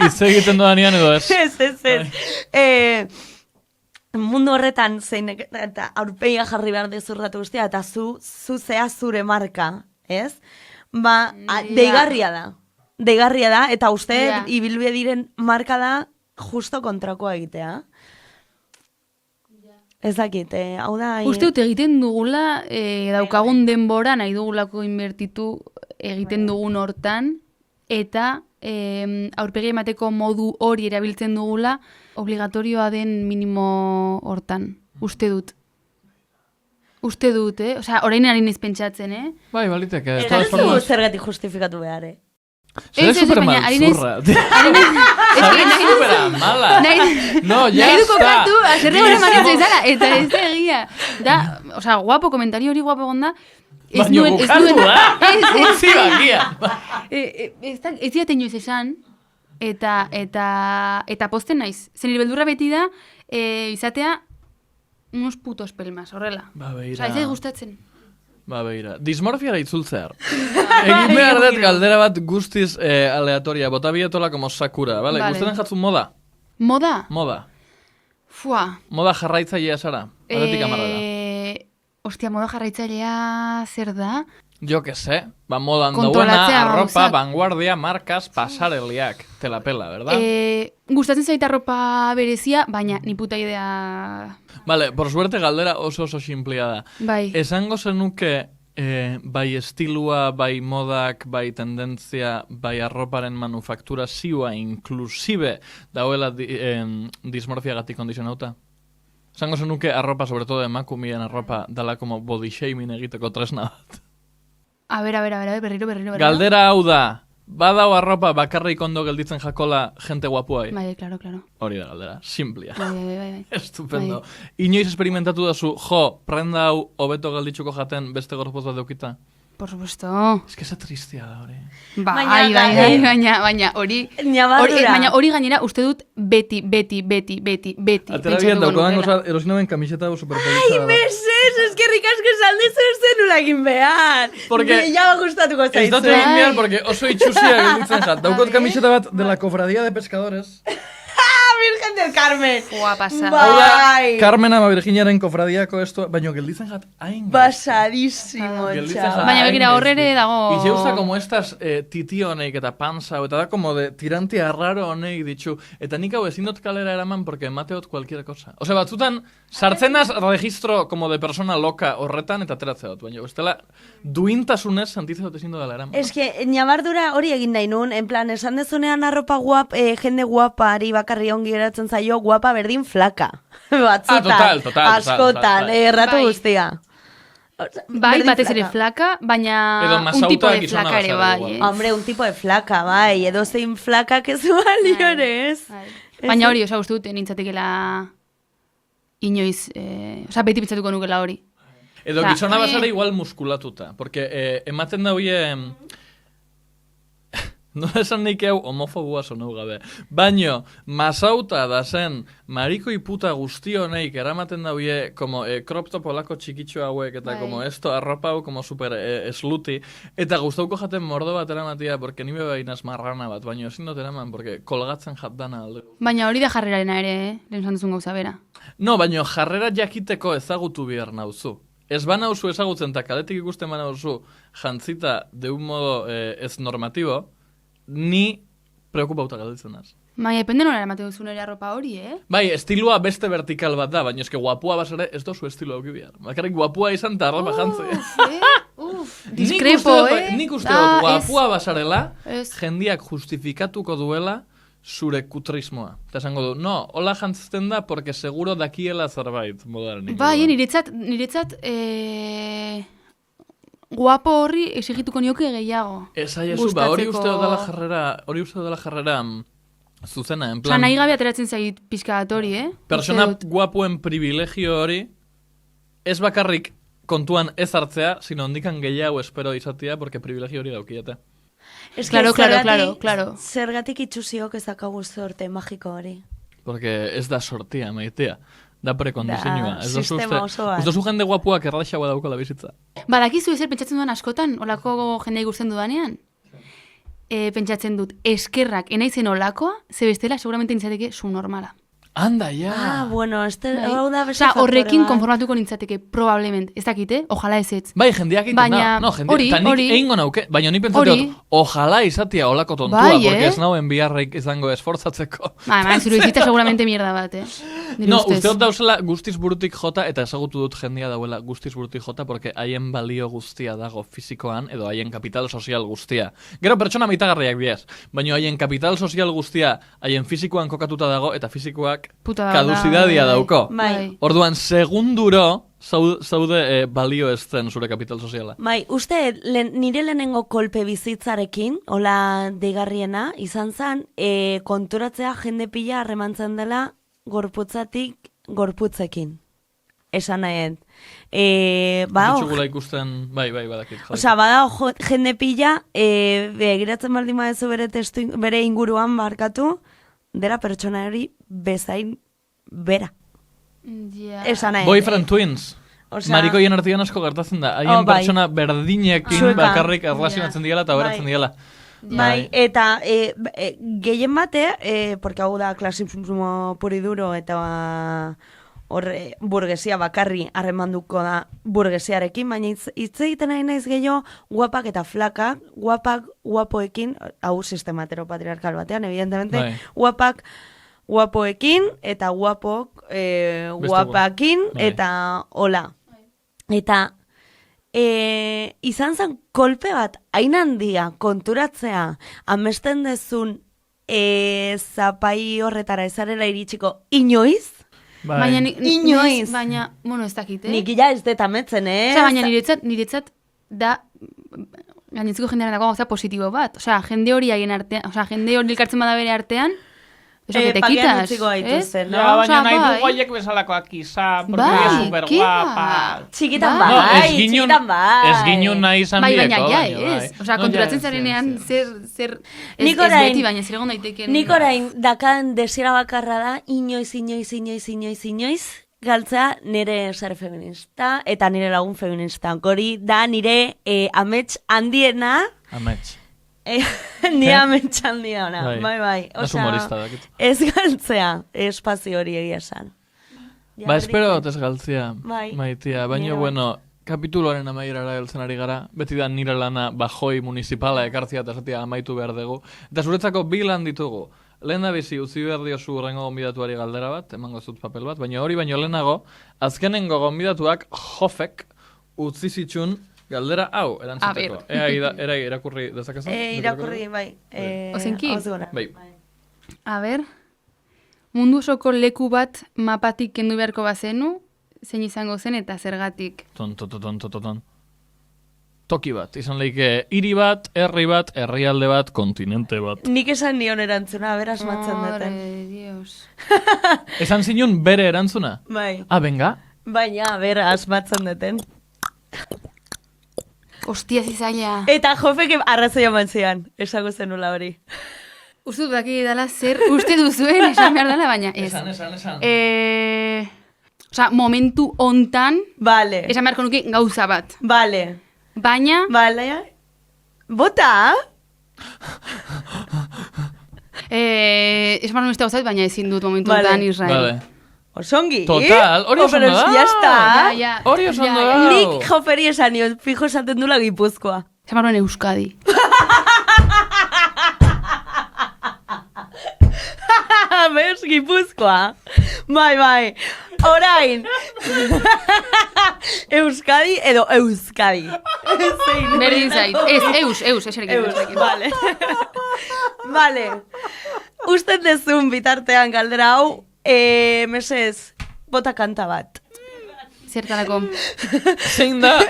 Itz egiten dodanean edo ez. Ez. Mundu horretan zein eta aurpegia jarri behar dezurratu guztia, eta zu zea zure marka, ez? Ba, deigarria da, eta uste ibilbide diren marka da justo kontrakoa egitea. Ez dakit, hau da... Uste dut egiten dugula, daukagun denbora nahi dugulako inbertitu egiten dugun hortan, eta aurpegi emateko modu hori erabiltzen dugula obligatorioa den minimo hortan. Uste dut. Osea, orain harin izpentsatzen, Bai, baliteke. Eta ez dugu zergatik justifikatu behar, Zere supermalzurra. Zere superamala. No, ya está. Nahi du kokatu, azerre gure manitza izala, eta ez da egia. Da, osea, guapo, komentario hori guapo gonda. Baina bukatu da. Utzi bakia. Ez diaten joiz esan, eta posten naiz. Zen beldurra beti da, izatea, unos putos pelmas, horrela. Osea, ez da gustatzen. Ba, begira. Dismorfiara itzultzear. Egin behar dut galdera bat guztiz aleatoria. Bota bietola como Sakura, vale? Guztaren jatzun moda? Moda? Moda. Fua. Moda jarraitzailea zara? Batetik amarrera. Ostia, moda jarraitzailea zer da? Jo que sé. Ba, modan dauena, arropa, vanguardia, markas, pasareliak. Te la pela, verdad? Gustatzen zaita arropa berezia, baina ni puta idea... Vale, por suerte galdera oso simplea da. Bai. Esango zenuke bai estilua, bai modak, bai tendentzia, bai arroparen manufaktura zioa inklusive dauela dismorfiagatik kondizionauta? Esango zenuke arropa, sobre todo emakumien arropa, dala como body shaming egiteko tresna bat. A ver, berriro. Galdera hau da, badau arropa bakarrik ondo gelditzen jakola gente guapuai? Bai, claro. Hori da galdera, simplia. Bai. Estupendo. Inoiz esperimentatu dazu, prenda hau hobeto gelditzuko jaten beste gorputz bat deukita? Por supuesto. Es que esa tristia da hori. Baina hori... Baina hori gainera uste dut beti. Atera bian daukodan goza, erosin hauen kamiseta superpolitza. Ai, meses, eskerrik asko esan dezu zenula egin behar. Porque... Ya gustatuko zaizu. Ez datu egin behar, porque oso itxusia gelditzen jat. Daukot kamiseta bat de la cofradía de pescadores. Virgen del Carmen. Joa, pasada. Bai. Carmen ama Virginiaren kofradiako esto, baina gelditzen jat hain. Pasadísimo, chaval. Baina begira horrere dago... Y se usa como estas titio honeik eta panza, eta da como de tirantea raro honeik ditxu. Eta nik hau ezin dut kalera eraman porque mateot cualquier cosa. O sea, batzutan, sartzenaz registro como de persona loca horretan eta ateratzea dut. Baina, bestela, duintasunez sentitzen dut ezin dut eraman. Es que, ñabardura hori egin nahi nun, en plan, esan dezunean arropa jende guapari bakarri ongi geratzen zaio, guapa berdin flaka. Batzutan, askotan, erratu guztia. Bai, batez ere flaka, baina un tipo de flaka ere bai. Hombre, un tipo de flaka, bai, edo zein flakak ez balio ere ez. Baina hori, osa, uste dut, nintzatekela inoiz, osa, beti pentsatuko nukela hori. Edo gizona basara igual muskulatuta, porque ematen da hoie... No esan nik hau homofobua sonau gabe. Baino, masauta da zen mariko puta guzti honeik eramaten daude como crop top olako txikitxo hauek eta como esto arropa hau como super esluti eta gustauko jaten mordo bat eramatia porque ni bebainaz marrana bat, baino ezin dut eraman porque kolgatzen jat dana alde. Baina hori da jarrerarena ere, lehen zantuzun gauza bera. No, baino jarrera jakiteko ezagutu behar nauzu. Ez banauzu ezagutzen eta kaletik ikusten banauzu jantzita de un modo ez normatibo, ni preokupauta galditzen naz. Baina, depende nola eramate duzun ere arropa hori, Bai, estilua beste vertikal bat da, baina eske guapua basare ez dozu estilo auki behar. Bakarrik guapua izan eta arropa jantze. Diskrepo, Nik uste dut guapua basarela, jendiak justifikatuko duela zure kutrismoa. Eta esango du, no, hola jantzten da, porque seguro dakiela zerbait modernik. Bai, niretzat, guapo horri exigituko nioke gehiago. Esaiezu, hori uste dela jarrera zuzena, en plan... nahi gabe ateratzen zait pixka bat hori, Persona guapuen privilegio hori, ez bakarrik kontuan ez hartzea, sino ondikan gehiago espero izatea, porque privilegio hori daukiete. Claro. Zergatik itxusiok ezakagu sorte magiko hori. Porque ez da sortia, maitea. Da prekondizioa. Sistema osoa. Ez dozu jende guapuak erraixagoa daukala bizitza. Badakizu ezer pentsatzen dudan askotan, olako jendea ikusten dudanean? Pentsatzen dut, eskerrak enaizen olakoa, ze bestela seguramente nintzateke su normala. Anda, ja. Bueno, hau da beste faktore. Horrekin konformatuko nintzateke, probablement. Ez dakite, ojala ezetz. Bai, jendeak egiten da. No, jendeak, nik egingo nauke. Baina ni pentsateot, ojala izatea olako tontua, porque ez nauen biharreik izango esfortzatzeko. Zuru izitza seguramente mierda bat, No, usteot dauzela guztiz burutik jota, eta ezagutu dut jendia dauela guztiz burutik jota, porque haien balio guztia dago fizikoan, edo haien kapital sozial guztia. Gero pertsona maitagarriak biaz, baina haien kapital sozial guztia, haien fizikoan kokatuta dago, eta fizikoak kaduzidadia dauko. Orduan, segunduro zaude balio ez zen zure kapital soziala. Bai, uste, nire lehenengo kolpe bizitzarekin, hola deigarriena, izan zen, konturatzea jende pila harremantzen dela gorputzatik gorputzekin. Esan nahiet. Ditxugula ikusten, bai, badakit. Osa, bada jende pila, begiratzen baldin badezu bere inguruan barkatu, dela pertsona hori bezain bera. Esan nahi. Boyfriend twins. Marikoien artean asko gertatzen da. Haien pertsona berdinekin bakarrik erlazionatzen diela eta beratzen diela. Bai, eta gehien bate, porque hau da klasismo puriduro eta burgesia bakarri harremanduko da burgesiarekin, baina hitz egiten nahi naiz gehiago guapak eta flakak, guapoekin, hau sistema heteropatriarkal batean, evidentemente, guapak guapoekin eta guapok guapakin eta hola. Eta izan zen kolpe bat hain handia konturatzea amesten dezun zapai horretara ezarela iritsiko inoiz. Baina inoiz. Baina, ez dakit, Nik ila ez detametzen, Baina niretzat da gainitzeko jendearen dago gauza positibo bat. Jende hori haien artean, jende hori elkartzen bada bere artean, Eso que te quitas, gaituzten, no? Ja, baina nahi bai. dugu haiek bezalakoak izan, porque Bai, es super guapa. Txikitan Bai. bai, ez ginun- txikitan bai. Ez ginen nahi izan Bai, bieko. baina ja, baina ez. bai. Osea, No, konturatzen ja, zarenean zer Nik ez orain- beti, baina zer egon daiteken. Nik orain dakan desira bakarra da, inoiz galtzea nire sare feminista eta nire lagun feminista. Hori da nire amets handiena, Amets. nire amets handiena. Bai. Ez humorista dakit. Ez galtzea, espazio hori egia esan. Ba, espero dut ez galtzia, Bai. maitia. Baina, Nire bueno, kapituloaren amaierara heltzen ari gara. Beti da nire lana bajoi municipala ekartzia eta esatia amaitu behar dugu. Eta zuretzako bi lan ditugu. Lehen da bizi, utzi behar diozu urrengo gonbidatuari galdera bat, emango zut papel bat, baina hori baino lehenago, azkenengo gonbidatuak jofek utzi zitxun galdera hau erantzuteko. Ea irakurri dezakezu? Irakurri, bai. Ozenki? Bai. A ber, mundu osoko leku bat mapatik kendu beharko bazenu, zein izango zen eta zergatik. Ton. Toki bat, izan leike hiri bat, herri bat, herrialde bat, kontinente bat. Nik esan nion erantzuna, beraz matzen duten. Madre Dios. Esan zinun bere erantzuna? Bai. Benga. Baina, beraz matzen duten. Ostia zizaila. Eta jofek arrazoia mantzian, esango zenula hori. Uste dut daki dala zer uste duzuen esan behar dela, baina ez. Esan. Osa, momentu hontan, Vale. esan beharko nuke gauza bat. Vale. Baina, Bota? esan behar nuke gauzat, baina ezin dut momentu hontan Israel. Vale. Osongi? Total, hori oso ondo da. Ya está. Ja. Hori oso ondo da. Nik joferi esan nion, fijo esaten dula Gipuzkoa. Esan behar nuen Euskadi. Bez, Gipuzkoa. Bai. Orain. Euskadi edo Euskadi. Berdin zait. Eus, esarekin. Vale. Vale. Usten dezun bitartean galdera hau, mesez, bota kanta bat. Zertarako.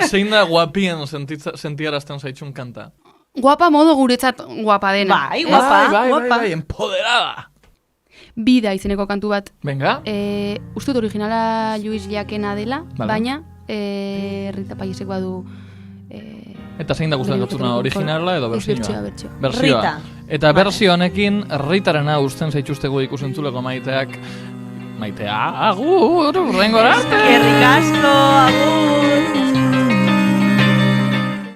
Zein da guapien sentiarazten zaitxun kanta? Guapa modo guretzat guapa dena. Bai, guapa. Bai, empoderada. Bida izeneko kantu bat. Venga. Uste dut originala Luis Jakena dela, Vale. baina Rita Paiesek badu... Eta zein da gustatzen gatzuna, originala edo bersioa? Bersioa. Rita. Eta bersio honekin, Ritarena usten zaituztegu ikusentzuleko maiteak. Maitea, agur, urrengora. Eskerrik asko, agur.